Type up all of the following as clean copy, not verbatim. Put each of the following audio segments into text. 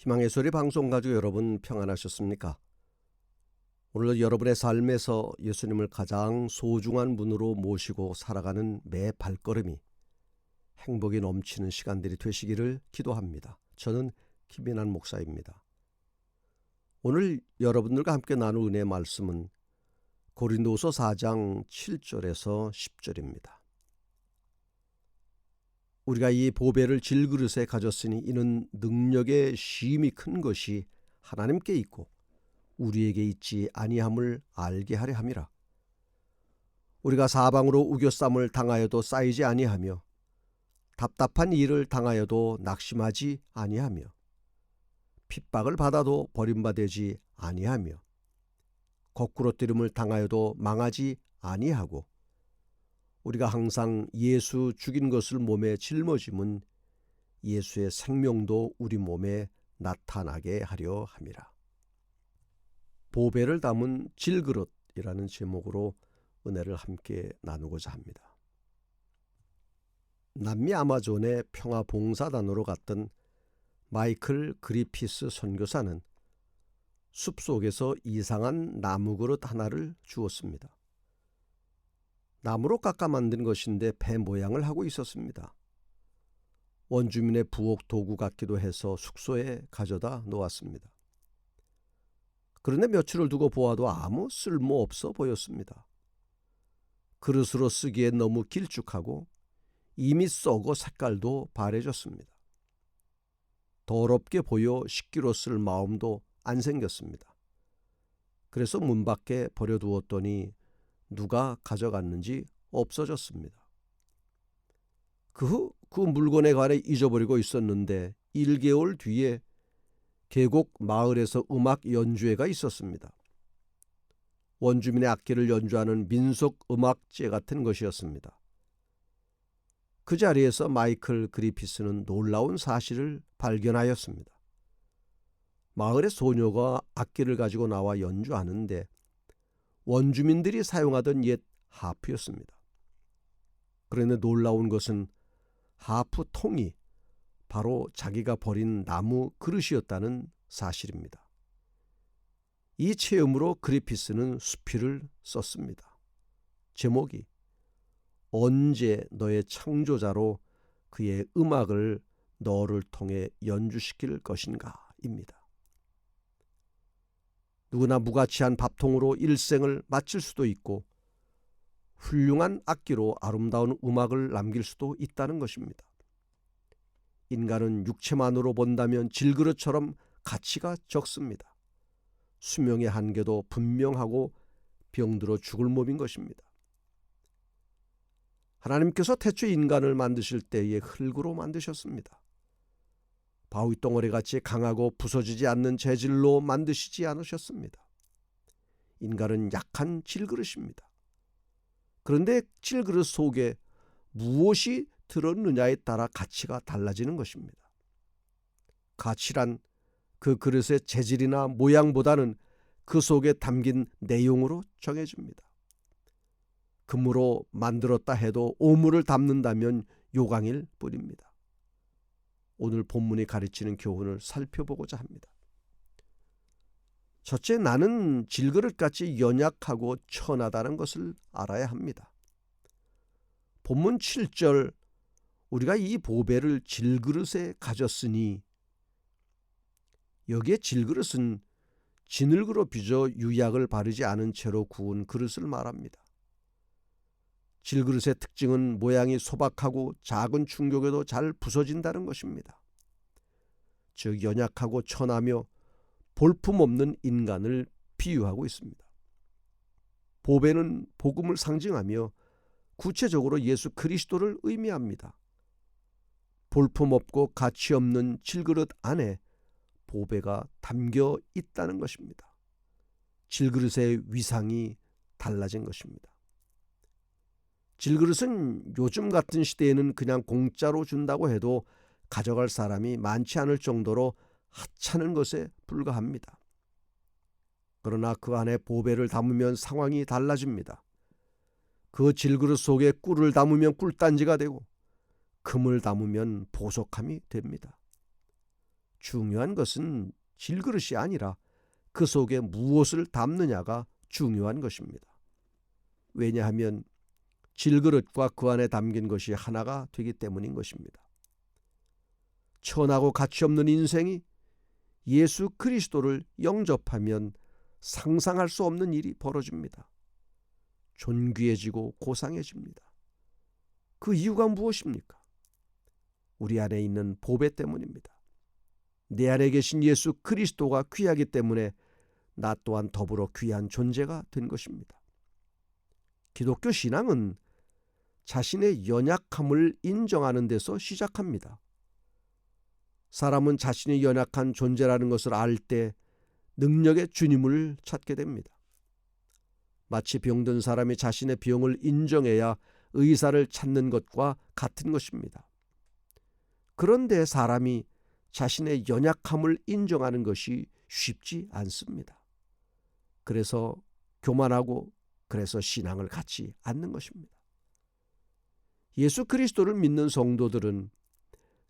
희망의 소리 방송 가족 여러분 평안하셨습니까? 오늘 여러분의 삶에서 예수님을 가장 소중한 분으로 모시고 살아가는 매 발걸음이 행복이 넘치는 시간들이 되시기를 기도합니다. 저는 김인환 목사입니다. 오늘 여러분들과 함께 나눌 은혜의 말씀은 고린도후서 4장 7절에서 10절입니다. 우리가 이 보배를 질그릇에 가졌으니 이는 능력의 쉼이 큰 것이 하나님께 있고 우리에게 있지 아니함을 알게 하려 함이라. 우리가 사방으로 우겨쌈을 당하여도 쌓이지 아니하며 답답한 일을 당하여도 낙심하지 아니하며 핍박을 받아도 버림받지 아니하며 거꾸로 뜨림을 당하여도 망하지 아니하고 우리가 항상 예수 죽인 것을 몸에 짊어짐은 예수의 생명도 우리 몸에 나타나게 하려 함이라. 보배를 담은 질그릇이라는 제목으로 은혜를 함께 나누고자 합니다. 남미 아마존의 평화봉사단으로 갔던 마이클 그리피스 선교사는 숲속에서 이상한 나무 그릇 하나를 주었습니다. 나무로 깎아 만든 것인데 배 모양을 하고 있었습니다. 원주민의 부엌 도구 같기도 해서 숙소에 가져다 놓았습니다. 그런데 며칠을 두고 보아도 아무 쓸모없어 보였습니다. 그릇으로 쓰기엔 너무 길쭉하고 이미 썩어 색깔도 바래졌습니다. 더럽게 보여 식기로 쓸 마음도 안 생겼습니다. 그래서 문 밖에 버려두었더니 누가 가져갔는지 없어졌습니다. 그 후 그 물건에 관해 잊어버리고 있었는데 1개월 뒤에 계곡 마을에서 음악 연주회가 있었습니다. 원주민의 악기를 연주하는 민속 음악제 같은 것이었습니다. 그 자리에서 마이클 그리피스는 놀라운 사실을 발견하였습니다. 마을의 소녀가 악기를 가지고 나와 연주하는데 원주민들이 사용하던 옛 하프였습니다. 그런데 놀라운 것은 하프 통이 바로 자기가 버린 나무 그릇이었다는 사실입니다. 이 체험으로 그리피스는 수필을 썼습니다. 제목이 언제 너의 창조자로 그의 음악을 너를 통해 연주시킬 것인가입니다. 누구나 무가치한 밥통으로 일생을 마칠 수도 있고 훌륭한 악기로 아름다운 음악을 남길 수도 있다는 것입니다. 인간은 육체만으로 본다면 질그릇처럼 가치가 적습니다. 수명의 한계도 분명하고 병들어 죽을 몸인 것입니다. 하나님께서 태초 인간을 만드실 때에 흙으로 만드셨습니다. 바위덩어리같이 강하고 부서지지 않는 재질로 만드시지 않으셨습니다. 인간은 약한 질그릇입니다. 그런데 질그릇 속에 무엇이 들었느냐에 따라 가치가 달라지는 것입니다. 가치란 그 그릇의 재질이나 모양보다는 그 속에 담긴 내용으로 정해집니다. 금으로 만들었다 해도 오물을 담는다면 요강일 뿐입니다. 오늘 본문이 가르치는 교훈을 살펴보고자 합니다. 첫째, 나는 질그릇같이 연약하고 천하다는 것을 알아야 합니다. 본문 7절 우리가 이 보배를 질그릇에 가졌으니 여기에 질그릇은 진흙으로 빚어 유약을 바르지 않은 채로 구운 그릇을 말합니다. 질그릇의 특징은 모양이 소박하고 작은 충격에도 잘 부서진다는 것입니다. 즉 연약하고 천하며 볼품없는 인간을 비유하고 있습니다. 보배는 복음을 상징하며 구체적으로 예수 그리스도를 의미합니다. 볼품없고 가치없는 질그릇 안에 보배가 담겨 있다는 것입니다. 질그릇의 위상이 달라진 것입니다. 질그릇은 요즘 같은 시대에는 그냥 공짜로 준다고 해도 가져갈 사람이 많지 않을 정도로 하찮은 것에 불과합니다. 그러나 그 안에 보배를 담으면 상황이 달라집니다. 그 질그릇 속에 꿀을 담으면 꿀단지가 되고 금을 담으면 보석함이 됩니다. 중요한 것은 질그릇이 아니라 그 속에 무엇을 담느냐가 중요한 것입니다. 왜냐하면 질그릇과 그 안에 담긴 것이 하나가 되기 때문인 것입니다. 천하고 가치 없는 인생이 예수 그리스도를 영접하면 상상할 수 없는 일이 벌어집니다. 존귀해지고 고상해집니다. 그 이유가 무엇입니까? 우리 안에 있는 보배 때문입니다. 내 안에 계신 예수 그리스도가 귀하기 때문에 나 또한 더불어 귀한 존재가 된 것입니다. 기독교 신앙은 자신의 연약함을 인정하는 데서 시작합니다. 사람은 자신이 연약한 존재라는 것을 알 때 능력의 주님을 찾게 됩니다. 마치 병든 사람이 자신의 병을 인정해야 의사를 찾는 것과 같은 것입니다. 그런데 사람이 자신의 연약함을 인정하는 것이 쉽지 않습니다. 그래서 교만하고 그래서 신앙을 갖지 않는 것입니다. 예수 그리스도를 믿는 성도들은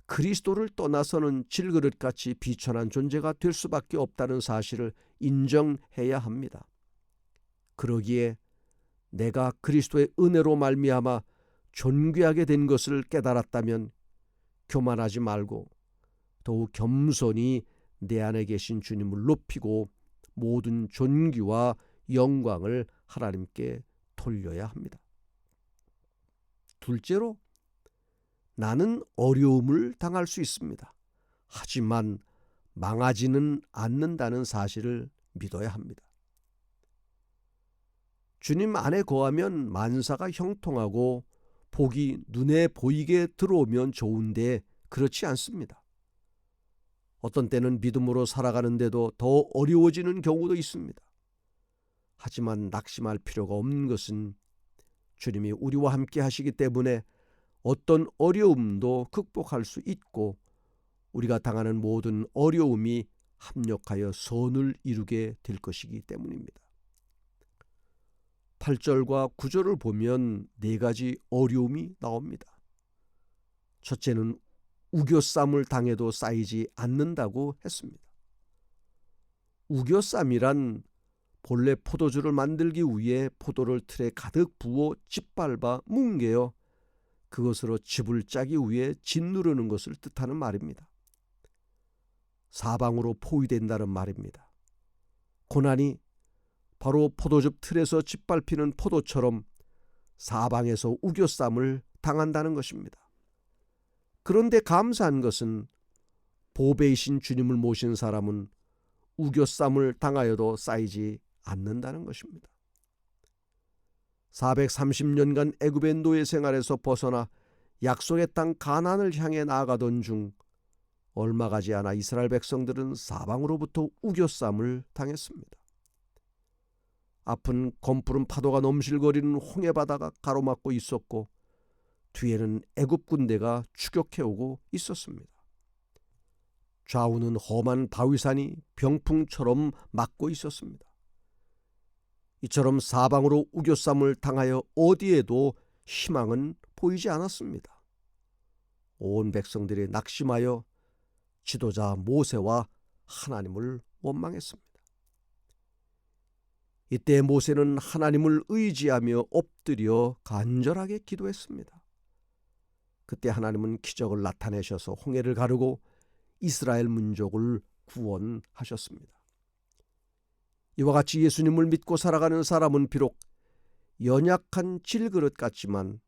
그리스도를 떠나서는 질그릇같이 비천한 존재가 될 수밖에 없다는 사실을 인정해야 합니다. 그러기에 내가 그리스도의 은혜로 말미암아 존귀하게 된 것을 깨달았다면 교만하지 말고 더욱 겸손히 내 안에 계신 주님을 높이고 모든 존귀와 영광을 하나님께 돌려야 합니다. 둘째로, 나는 어려움을 당할 수 있습니다. 하지만 망하지는 않는다는 사실을 믿어야 합니다. 주님 안에 거하면 만사가 형통하고 복이 눈에 보이게 들어오면 좋은데 그렇지 않습니다. 어떤 때는 믿음으로 살아가는데도 더 어려워지는 경우도 있습니다. 하지만 낙심할 필요가 없는 것은 주님이 우리와 함께 하시기 때문에 어떤 어려움도 극복할 수 있고 우리가 당하는 모든 어려움이 합력하여 선을 이루게 될 것이기 때문입니다. 8절과 9절을 보면 4가지 어려움이 나옵니다. 첫째는 우겨쌈을 당해도 쌓이지 않는다고 했습니다. 우겨쌈이란 본래 포도주를 만들기 위해 포도를 틀에 가득 부어 짓밟아 뭉개어 그것으로 즙을 짜기 위해 짓누르는 것을 뜻하는 말입니다. 사방으로 포위된다는 말입니다. 고난이 바로 포도즙 틀에서 짓밟히는 포도처럼 사방에서 우겨쌈을 당한다는 것입니다. 그런데 감사한 것은 보배이신 주님을 모신 사람은 우겨쌈을 당하여도 쌓이지 않는다는 것입니다. 430년간 애굽의 노예 생활에서 벗어나 약속의 땅 가나안을 향해 나아가던 중 얼마 가지 않아 이스라엘 백성들은 사방으로부터 우겨쌈을 당했습니다. 앞은 검푸른 파도가 넘실거리는 홍해바다가 가로막고 있었고 뒤에는 애굽 군대가 추격해오고 있었습니다. 좌우는 험한 바위산이 병풍처럼 막고 있었습니다. 이처럼 사방으로 우겨쌈을 당하여 어디에도 희망은 보이지 않았습니다. 온 백성들이 낙심하여 지도자 모세와 하나님을 원망했습니다. 이때 모세는 하나님을 의지하며 엎드려 간절하게 기도했습니다. 그때 하나님은 기적을 나타내셔서 홍해를 가르고 이스라엘 민족을 구원하셨습니다. 이와 같이 예수님을 믿고 살아가는 사람은 비록 연약한 질그릇 같지만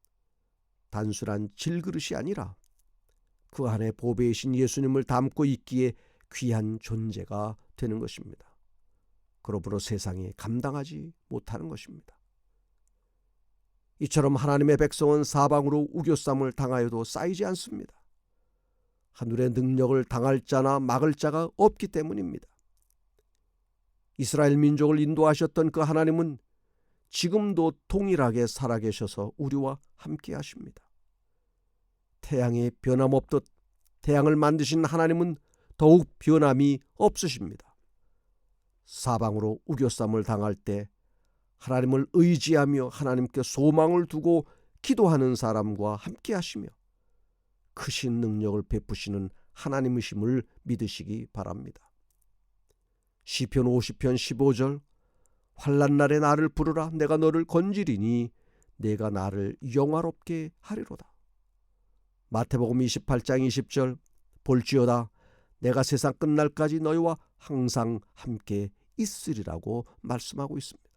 단순한 질그릇이 아니라 그 안에 보배이신 예수님을 담고 있기에 귀한 존재가 되는 것입니다. 그러므로 세상이 감당하지 못하는 것입니다. 이처럼 하나님의 백성은 사방으로 우겨쌈을 당하여도 쌓이지 않습니다. 하늘의 능력을 당할 자나 막을 자가 없기 때문입니다. 이스라엘 민족을 인도하셨던 그 하나님은 지금도 동일하게 살아계셔서 우리와 함께 하십니다. 태양이 변함없듯 태양을 만드신 하나님은 더욱 변함이 없으십니다. 사방으로 우겨쌈을 당할 때 하나님을 의지하며 하나님께 소망을 두고 기도하는 사람과 함께 하시며 크신 능력을 베푸시는 하나님이심을 믿으시기 바랍니다. 시편 50편 15절 환난 날에 나를 부르라. 내가 너를 건지리니 내가 나를 영화롭게 하리로다. 마태복음 28장 20절 볼지어다 내가 세상 끝날까지 너희와 항상 함께 있으리라고 말씀하고 있습니다.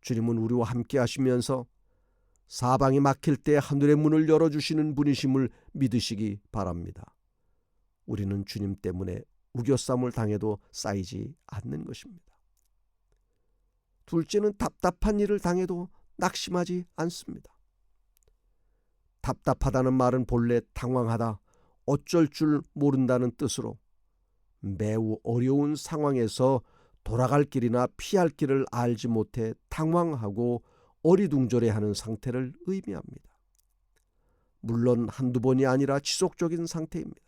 주님은 우리와 함께 하시면서 사방이 막힐 때 하늘의 문을 열어주시는 분이심을 믿으시기 바랍니다. 우리는 주님 때문에 우겨쌈을 당해도 쌓이지 않는 것입니다. 둘째는 답답한 일을 당해도 낙심하지 않습니다. 답답하다는 말은 본래 당황하다, 어쩔 줄 모른다는 뜻으로 매우 어려운 상황에서 돌아갈 길이나 피할 길을 알지 못해 당황하고 어리둥절해하는 상태를 의미합니다. 물론 한두 번이 아니라 지속적인 상태입니다.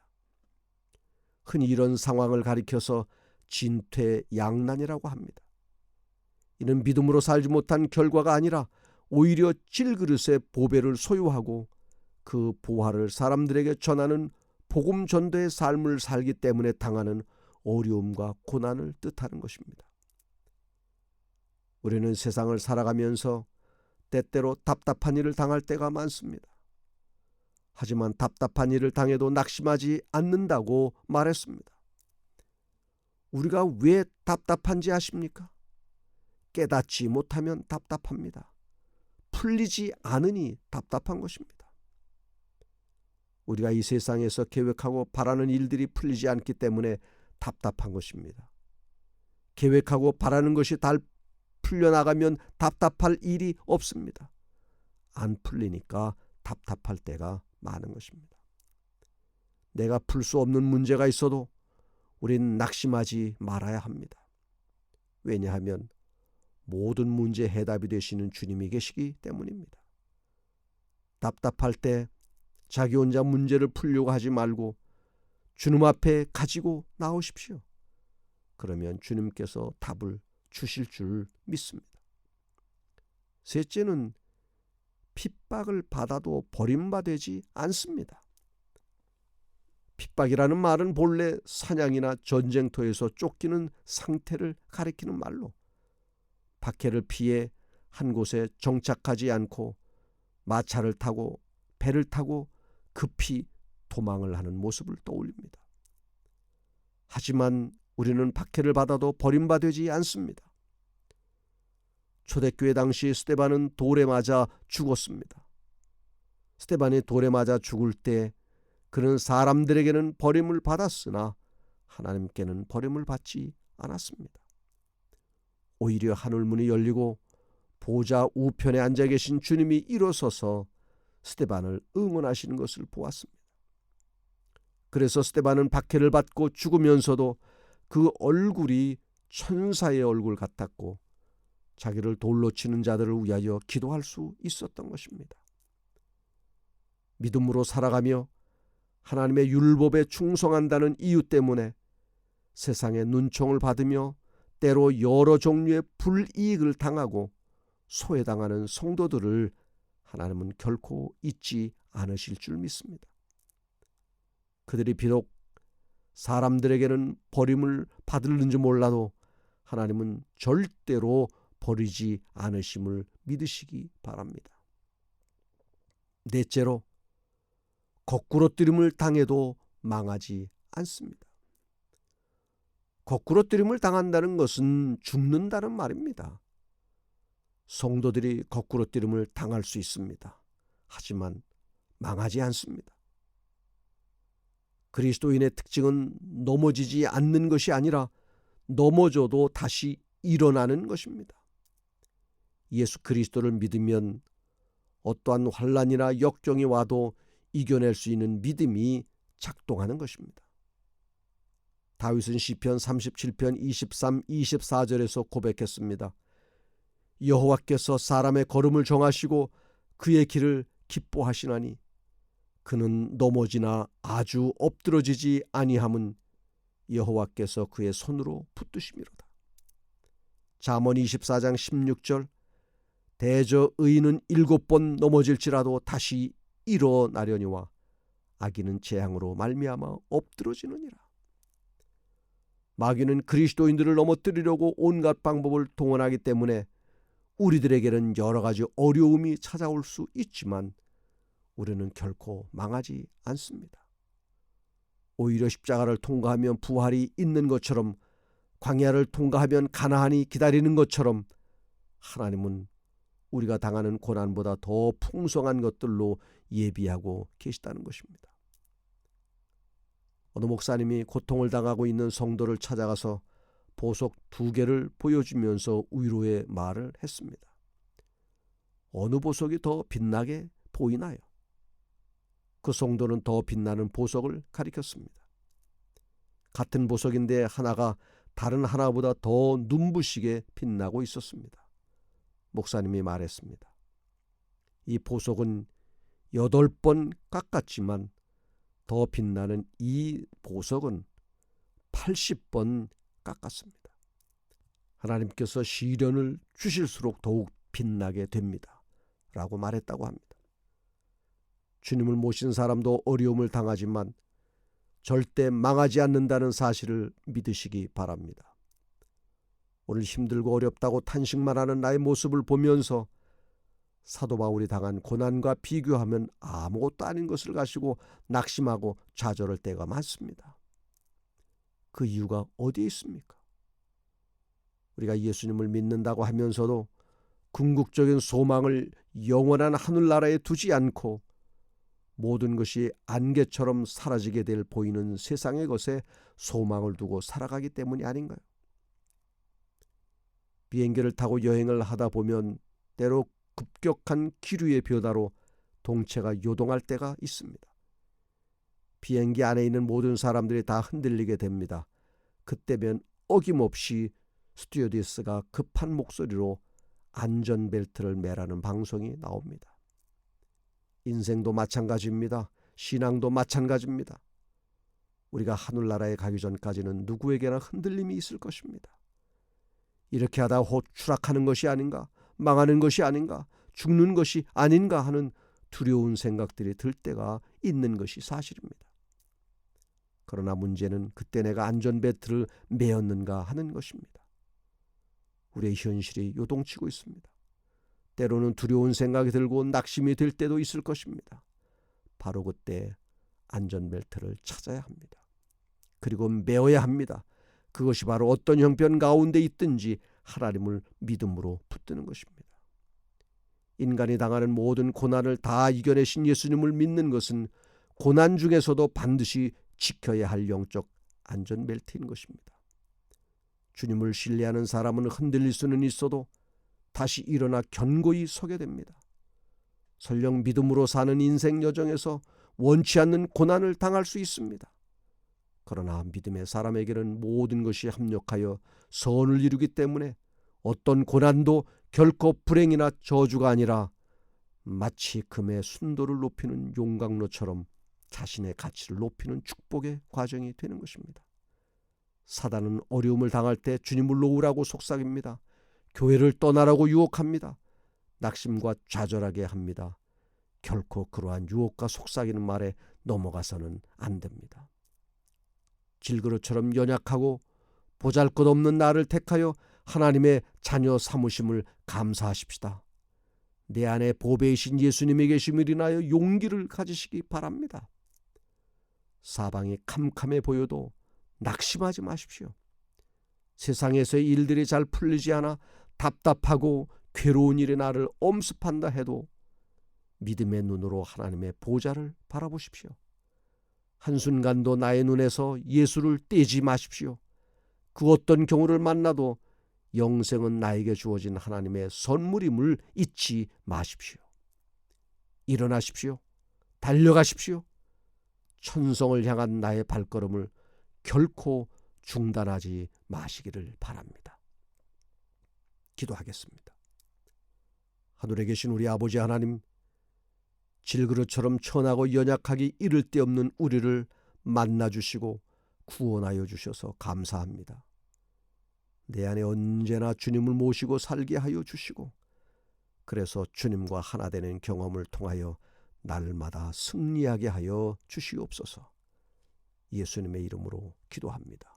흔히 이런 상황을 가리켜서 진퇴양난이라고 합니다. 이는 믿음으로 살지 못한 결과가 아니라 오히려 질그릇의 보배를 소유하고 그 보화를 사람들에게 전하는 복음 전도의 삶을 살기 때문에 당하는 어려움과 고난을 뜻하는 것입니다. 우리는 세상을 살아가면서 때때로 답답한 일을 당할 때가 많습니다. 하지만 답답한 일을 당해도 낙심하지 않는다고 말했습니다. 우리가 왜 답답한지 아십니까? 깨닫지 못하면 답답합니다. 풀리지 않으니 답답한 것입니다. 우리가 이 세상에서 계획하고 바라는 일들이 풀리지 않기 때문에 답답한 것입니다. 계획하고 바라는 것이 다 풀려나가면 답답할 일이 없습니다. 안 풀리니까 답답할 때가 많은 것입니다. 내가 풀 수 없는 문제가 있어도 우린 낙심하지 말아야 합니다. 왜냐하면 모든 문제 해답이 되시는 주님이 계시기 때문입니다. 답답할 때 자기 혼자 문제를 풀려고 하지 말고 주님 앞에 가지고 나오십시오. 그러면 주님께서 답을 주실 줄 믿습니다. 셋째는 핍박을 받아도 버림받지 않습니다. 핍박이라는 말은 본래 사냥이나 전쟁터에서 쫓기는 상태를 가리키는 말로 박해를 피해 한 곳에 정착하지 않고 마차를 타고 배를 타고 급히 도망을 하는 모습을 떠올립니다. 하지만 우리는 박해를 받아도 버림받지 않습니다. 초대교회 당시 스데반은 돌에 맞아 죽었습니다. 스데반이 돌에 맞아 죽을 때 그는 사람들에게는 버림을 받았으나 하나님께는 버림을 받지 않았습니다. 오히려 하늘문이 열리고 보좌 우편에 앉아 계신 주님이 일어서서 스데반을 응원하시는 것을 보았습니다. 그래서 스데반은 박해를 받고 죽으면서도 그 얼굴이 천사의 얼굴 같았고 자기를 돌로 치는 자들을 위하여 기도할 수 있었던 것입니다. 믿음으로 살아가며 하나님의 율법에 충성한다는 이유 때문에 세상의 눈총을 받으며 때로 여러 종류의 불이익을 당하고 소외당하는 성도들을 하나님은 결코 잊지 않으실 줄 믿습니다. 그들이 비록 사람들에게는 버림을 받을는지 몰라도 하나님은 절대로 버리지 않으심을 믿으시기 바랍니다. 넷째로 거꾸로뜨림을 당해도 망하지 않습니다. 거꾸로뜨림을 당한다는 것은 죽는다는 말입니다. 성도들이 거꾸로뜨림을 당할 수 있습니다. 하지만 망하지 않습니다. 그리스도인의 특징은 넘어지지 않는 것이 아니라 넘어져도 다시 일어나는 것입니다. 예수 그리스도를 믿으면 어떠한 환난이나 역경이 와도 이겨낼 수 있는 믿음이 작동하는 것입니다. 다윗은 시편 37편 23, 24절에서 고백했습니다. 여호와께서 사람의 걸음을 정하시고 그의 길을 기뻐하시나니 그는 넘어지나 아주 엎드러지지 아니함은 여호와께서 그의 손으로 붙드심이로다. 잠언 24장 16절 대저 의인은 7번 넘어질지라도 다시 일어나려니와 악인은 재앙으로 말미암아 엎드러지느니라. 마귀는 그리스도인들을 넘어뜨리려고 온갖 방법을 동원하기 때문에 우리들에게는 여러 가지 어려움이 찾아올 수 있지만 우리는 결코 망하지 않습니다. 오히려 십자가를 통과하면 부활이 있는 것처럼, 광야를 통과하면 가나안이 기다리는 것처럼 하나님은 우리가 당하는 고난보다 더 풍성한 것들로 예비하고 계시다는 것입니다. 어느 목사님이 고통을 당하고 있는 성도를 찾아가서 보석 2개를 보여주면서 위로의 말을 했습니다. 어느 보석이 더 빛나게 보이나요? 그 성도는 더 빛나는 보석을 가리켰습니다. 같은 보석인데 하나가 다른 하나보다 더 눈부시게 빛나고 있었습니다. 목사님이 말했습니다. 이 보석은 8번 깎았지만 더 빛나는 이 보석은 80번 깎았습니다. 하나님께서 시련을 주실수록 더욱 빛나게 됩니다. 라고 말했다고 합니다. 주님을 모신 사람도 어려움을 당하지만 절대 망하지 않는다는 사실을 믿으시기 바랍니다. 오늘 힘들고 어렵다고 탄식만 하는 나의 모습을 보면서 사도 바울이 당한 고난과 비교하면 아무것도 아닌 것을 가지고 낙심하고 좌절할 때가 많습니다. 그 이유가 어디에 있습니까? 우리가 예수님을 믿는다고 하면서도 궁극적인 소망을 영원한 하늘나라에 두지 않고 모든 것이 안개처럼 사라지게 될 보이는 세상의 것에 소망을 두고 살아가기 때문이 아닌가요? 비행기를 타고 여행을 하다 보면 때로 급격한 기류의 변화로 동체가 요동할 때가 있습니다. 비행기 안에 있는 모든 사람들이 다 흔들리게 됩니다. 그때면 어김없이 스튜어디스가 급한 목소리로 안전벨트를 매라는 방송이 나옵니다. 인생도 마찬가지입니다. 신앙도 마찬가지입니다. 우리가 하늘나라에 가기 전까지는 누구에게나 흔들림이 있을 것입니다. 이렇게 하다 곧 추락하는 것이 아닌가, 망하는 것이 아닌가, 죽는 것이 아닌가 하는 두려운 생각들이 들 때가 있는 것이 사실입니다. 그러나 문제는 그때 내가 안전벨트를 매었는가 하는 것입니다. 우리의 현실이 요동치고 있습니다. 때로는 두려운 생각이 들고 낙심이 들 때도 있을 것입니다. 바로 그때 안전벨트를 찾아야 합니다. 그리고 메어야 합니다. 그것이 바로 어떤 형편 가운데 있든지 하나님을 믿음으로 붙드는 것입니다. 인간이 당하는 모든 고난을 다 이겨내신 예수님을 믿는 것은 고난 중에서도 반드시 지켜야 할 영적 안전벨트인 것입니다. 주님을 신뢰하는 사람은 흔들릴 수는 있어도 다시 일어나 견고히 서게 됩니다. 설령 믿음으로 사는 인생 여정에서 원치 않는 고난을 당할 수 있습니다. 그러나 믿음의 사람에게는 모든 것이 합력하여 선을 이루기 때문에 어떤 고난도 결코 불행이나 저주가 아니라 마치 금의 순도를 높이는 용광로처럼 자신의 가치를 높이는 축복의 과정이 되는 것입니다. 사단은 어려움을 당할 때 주님을 놓으라고 속삭입니다. 교회를 떠나라고 유혹합니다. 낙심과 좌절하게 합니다. 결코 그러한 유혹과 속삭이는 말에 넘어가서는 안 됩니다. 질그릇처럼 연약하고 보잘것없는 나를 택하여 하나님의 자녀 삼으심을 감사하십시다. 내 안에 보배이신 예수님이 계심을 인하여 용기를 가지시기 바랍니다. 사방이 캄캄해 보여도 낙심하지 마십시오. 세상에서의 일들이 잘 풀리지 않아 답답하고 괴로운 일이 나를 엄습한다 해도 믿음의 눈으로 하나님의 보좌를 바라보십시오. 한순간도 나의 눈에서 예수를 떼지 마십시오. 그 어떤 경우를 만나도 영생은 나에게 주어진 하나님의 선물임을 잊지 마십시오. 일어나십시오. 달려가십시오. 천성을 향한 나의 발걸음을 결코 중단하지 마시기를 바랍니다. 기도하겠습니다. 하늘에 계신 우리 아버지 하나님, 질그릇처럼 천하고 연약하기 이를 데 없는 우리를 만나주시고 구원하여 주셔서 감사합니다. 내 안에 언제나 주님을 모시고 살게 하여 주시고, 그래서 주님과 하나 되는 경험을 통하여 날마다 승리하게 하여 주시옵소서. 예수님의 이름으로 기도합니다.